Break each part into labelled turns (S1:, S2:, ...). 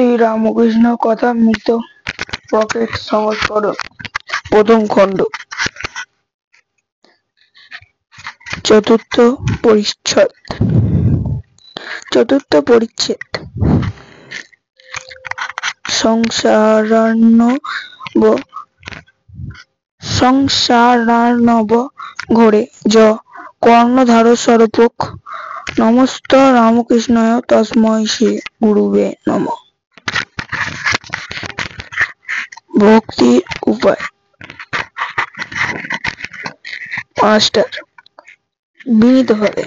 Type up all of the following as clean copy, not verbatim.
S1: Sri Ramakrishna Kathamrita pocket সংস্করণ প্রথম খণ্ড চতুর্থ পরিচ্ছেদ সংসারার্ণব ঘোরে য কর্ণধার স্বরূপক নমস্ত রামকৃষ্ণায় তস্মৈ শ্রী গুরুবে নমঃ। ভক্তির উপায়। মাস্টার বিনীতভাবে,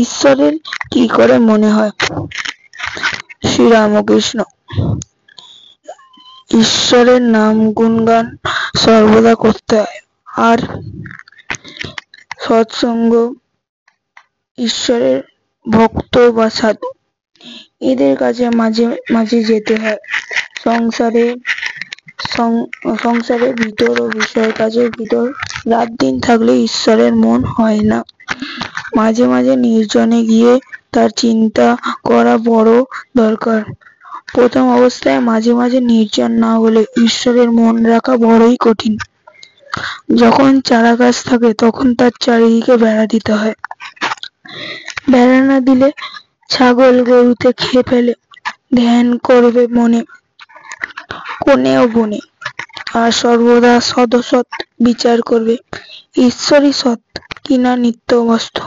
S1: ঈশ্বরের কি করে মনে হয়? শ্রীরামকৃষ্ণ: ঈশ্বরের নাম গুণগান সর্বদা করতে হয়, আর সৎসঙ্গ, ঈশ্বরের ভক্ত বা সাধু এদের কাছে মাঝে মাঝে যেতে হয়। সংসারে ভিতর ও বিষয় কাজের ভিতর রাত দিন থাকলে ঈশ্বরের মন হয় না। মাঝে মাঝে নির্জনে গিয়ে তার চিন্তা করা বড় দরকার। প্রথম অবস্থায় মাঝে মাঝে নির্জন না হলে ঈশ্বরের মন রাখা বড়ই কঠিন। যখন চারা গাছ থাকে তখন তার চারিদিকে বেড়া দিতে হয়। বেড়া না দিলে ছাগল গরুতে খেয়ে ফেলে। ধ্যান করবে মনে, কোণে ও বনে, আর সর্বদা সদসৎ বিচার করবে ঈশ্বরই সৎ কিনা নিত্য বস্তু,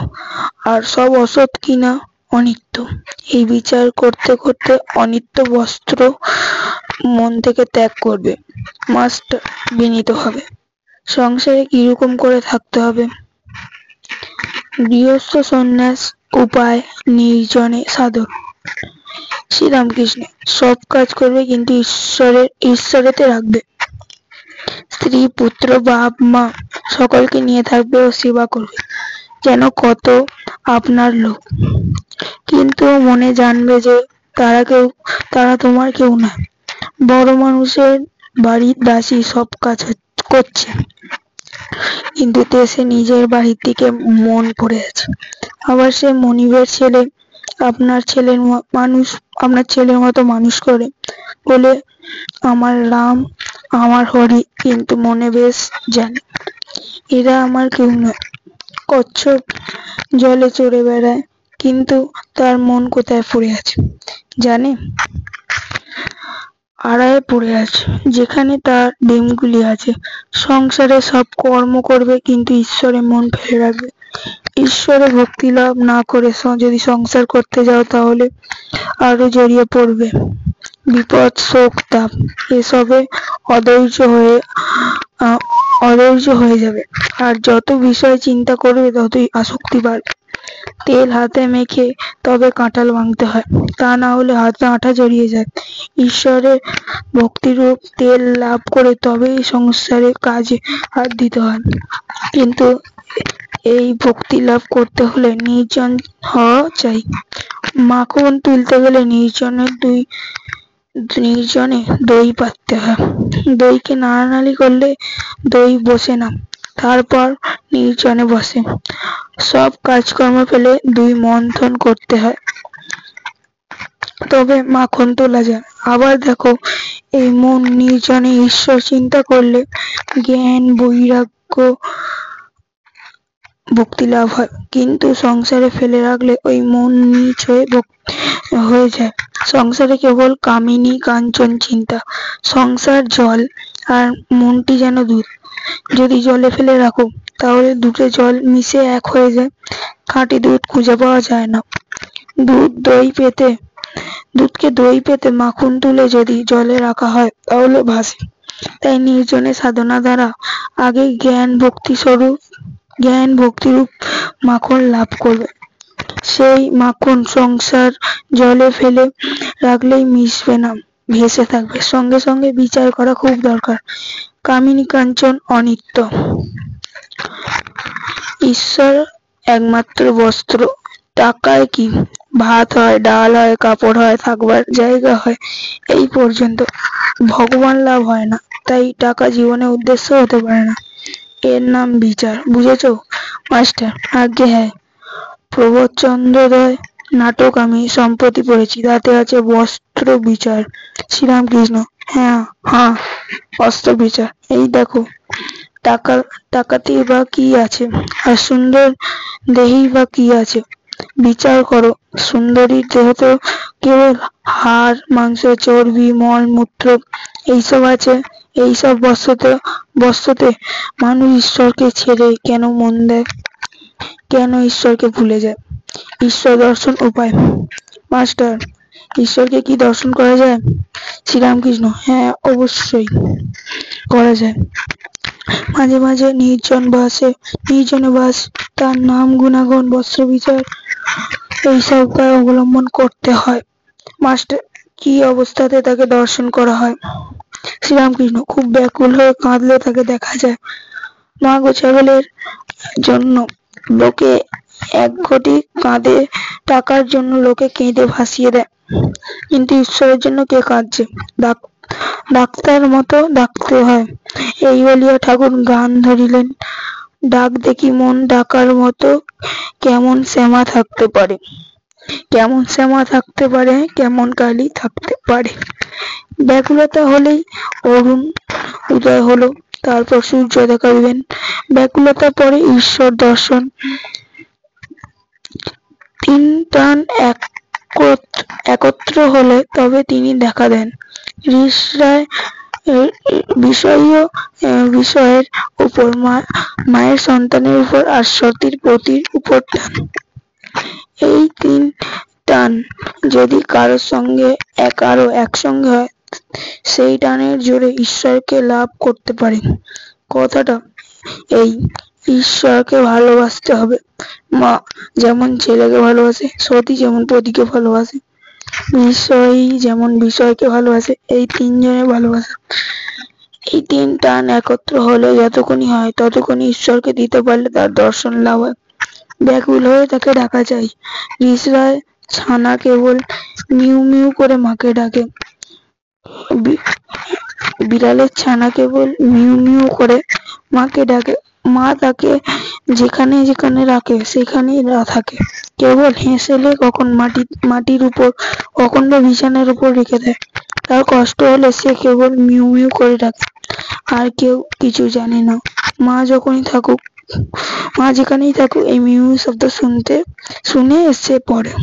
S1: আর সব অসৎ কিনা অনিত্য। এই বিচার করতে করতে অনিত্য বস্ত্র মন থেকে ত্যাগ করবে। মাস্টার বিনীতভাবে, সংসারে কিরকম করে থাকতে হবে? গৃহস্থ সন্ন্যাস, উপায় নির্জনে সাধন। শ্রীরামকৃষ্ণ: সব কাজ করবে কিন্তু ঈশ্বরেতে রাখবে। স্ত্রী, পুত্র, বাপ মা সকলকে নিয়ে থাকবে ও সেবা করবে যেন কত আপনার লোক, কিন্তু মনে জানবে যে তারা তোমার কেউ নয়, বড় মানুষের বাড়ির দাসী সব কাজ করছে, কিন্তু সে নিজের বাড়ির দিকে মন পড়ে আছে। আবার সে মনিবের ছেলে আপনার ছেলের মতো মানুষ করে, বলে আমার রাম আমার হরি, কিন্তু মনে বেশ জানে এরা আমার কেউ নয়। কচ্ছপ জলে চড়ে বেড়ায়, কিন্তু তার মন কোথায় পড়ে আছে জানে? আড়ায়ে পড়ে আছে, যেখানে তার ডিমগুলি আছে। সংসারে সব কর্ম করবে কিন্তু ঈশ্বরে মন ফেলে রাখবে। ঈশ্বরে ভক্তি লাভ না করে যদি সংসার করতে যাও তাহলে আরো জড়িয়ে পড়বে বিপদ, শোক, তাপ, এসবে অধৈর্য হয়ে যাবে, আর যত বিষয় চিন্তা করবে ততই আসক্তি বাড়বে। তেল হাতে মেখে তবে কাঁঠাল ভাঙতে হয়, তা না হলে হাতে আঠা জড়িয়ে যায়। ঈশ্বরের ভক্তিরূপ তেল লাভ করে তবেই সংসারের কাজে হাত দিতে হয়, কিন্তু এই ভক্তি লাভ করতে হলে নির্জন হওয়া চাই। মাখন তুলতে গেলে নির্জনে দই পাততে হয়। দইকে নাড়ানাড়ি করলে দই বসে না, তারপর নির্জনে বসে। সব কাজকর্ম ফেলে দই মন্থন করতে হয়, তবে মাখন তোলা যায়। আবার দেখো, এই মন নির্জনে ঈশ্বর চিন্তা করলে জ্ঞান, বৈরাগ্য, ভক্তি লাভ হয়, কিন্তু সংসারে ফেলে রাখলে ওই মন নীচ হয়ে যায়। সংসারে কেবল কামিনী কাঞ্চন চিন্তা। সংসার জল, আর মনটি যেন দুধ। যদি জলে ফেলে রাখো তাহলে দুধে জল মিশে এক হয়ে যায়, খাঁটি দুধ খুঁজে পাওয়া যায় না। দুধকে দই পেতে মাখন তুলে যদি জলে রাখা হয় তাহলে ভাসে। তাই নির্জনে সাধনা দ্বারা আগে জ্ঞান ভক্তিরূপ মাখন লাভ করবে। সেই মাখন সংসার জলে ফেলে রাখলেই মিশবে না, ভেসে থাকবে। সঙ্গে সঙ্গে বিচার করা খুব দরকার, কামিনী কাঞ্চন অনিত্য। ঈশ্বর একমাত্র বস্ত্র। টাকায় কি? ভাত হয়, ডাল হয়, কাপড় হয়, থাকবার জায়গা হয়, এই পর্যন্ত। ভগবান লাভ হয় না, তাই টাকা জীবনের উদ্দেশ্য হতে পারে না। এর নাম বিচার। বুঝেছ মাস্টার? আজ্ঞে হ্যাঁ। প্রবোধচন্দ্রোদয় নাটক আমি সম্প্রতি পড়েছি, তাতে আছে বস্ত্র বিচার। শ্রীরামকৃষ্ণ: হ্যাঁ হ্যাঁ, অস্ত্র বিচার। এই দেখো, টাকা টাকাতেই বা কি আছে, আর সুন্দর দেহেই বা কি আছে? বিচার করো, সুন্দরীর দেহ তো কেবল হাড় মাংস চর্বি মল মূত্র এইসব আছে। এইসব বস্তুতে মানুষ ঈশ্বরকে ছেড়ে কেন মন দেয়, কেন ঈশ্বরকে ভুলে যায়? ঈশ্বর দর্শন উপায়। মাস্টার, ঈশ্বরকে কি দর্শন করা যায়? শ্রীরামকৃষ্ণ: হ্যাঁ, অবশ্যই করা যায়। মাঝে মাঝে নির্জনে বাস, তার নাম গুণাগুণ বস্ত্র বিচার, এইসব উপায় অবলম্বন করতে হয়। মাস্টার, কি অবস্থাতে তাকে দর্শন করা হয়? শ্রীরামকৃষ্ণ: খুব ব্যাকুল হয়ে কাঁদলে তাকে দেখা যায়। মা গো, ছাগলের জন্য লোকে এক ঘটি কাঁদে, টাকার জন্য লোকে কেঁদে ভাসিয়ে দেয়, কিন্তু ঈশ্বরের জন্য কে কাঁদছে? ডাক্তার মতো ডাকতে হয়। এই বলিয়া ঠাকুর গান ধরিলেন: ডাক দেখি মন ডাকার মতো, কেমন শ্যামা থাকতে পারে, কেমন শ্যামা থাকতে পারে, কেমন কালী থাকতে পারে। ব্যাকুলতা হলেই অরুণ উদয় হলো, তারপর সূর্য দেখা দিলেন। ব্যাকুলতা পরে ঈশ্বর দর্শন। তিন প্রাণ একত্র হলে তবে তিনি দেখা দেন। ঋষরায় বিষয়ের উপর, মায়ের সন্তানের উপর, আর সতীর পতির উপর টান। এই তিন টান যদি কারো একসঙ্গে হয়, সেই টানের জোরে ঈশ্বরকে লাভ করতে পারে। কথাটা এই, ঈশ্বরকে ভালোবাসতে হবে। মা যেমন ছেলেকে ভালোবাসে, সতী যেমন পতিকে ভালোবাসে, বিষয়ী যেমন বিষয়কে ভালোবাসে, এই তিনজনের ভালোবাসা, এই তিন টান একত্র হলে যতক্ষণই হয় ততক্ষণই ঈশ্বরকে দিতে পারলে তার দর্শন লাভ হয়। ব্যাকুল হয়ে তাকে ডাকা চাই। ঋষরায় ছানা কেবল মিউ মিউ করে মাকে ডাকে, বিড়ালের ছানা কেবল মিউ মিউ করে মাকে ডাকে। মা তাকে যেখানে যেখানে রাখে সেখানেই থাকে। কেবল হেসেলে কখন মাটির উপর, কখন বা বিছানার উপর রেখে দেয়। তার কষ্ট হলে সে কেবল মিউ মিউ করে ডাকে, আর কেউ কিছু জানে না। মা যেখানেই থাকুক এই মিউ মিউ শব্দ শুনে এসে পড়ে।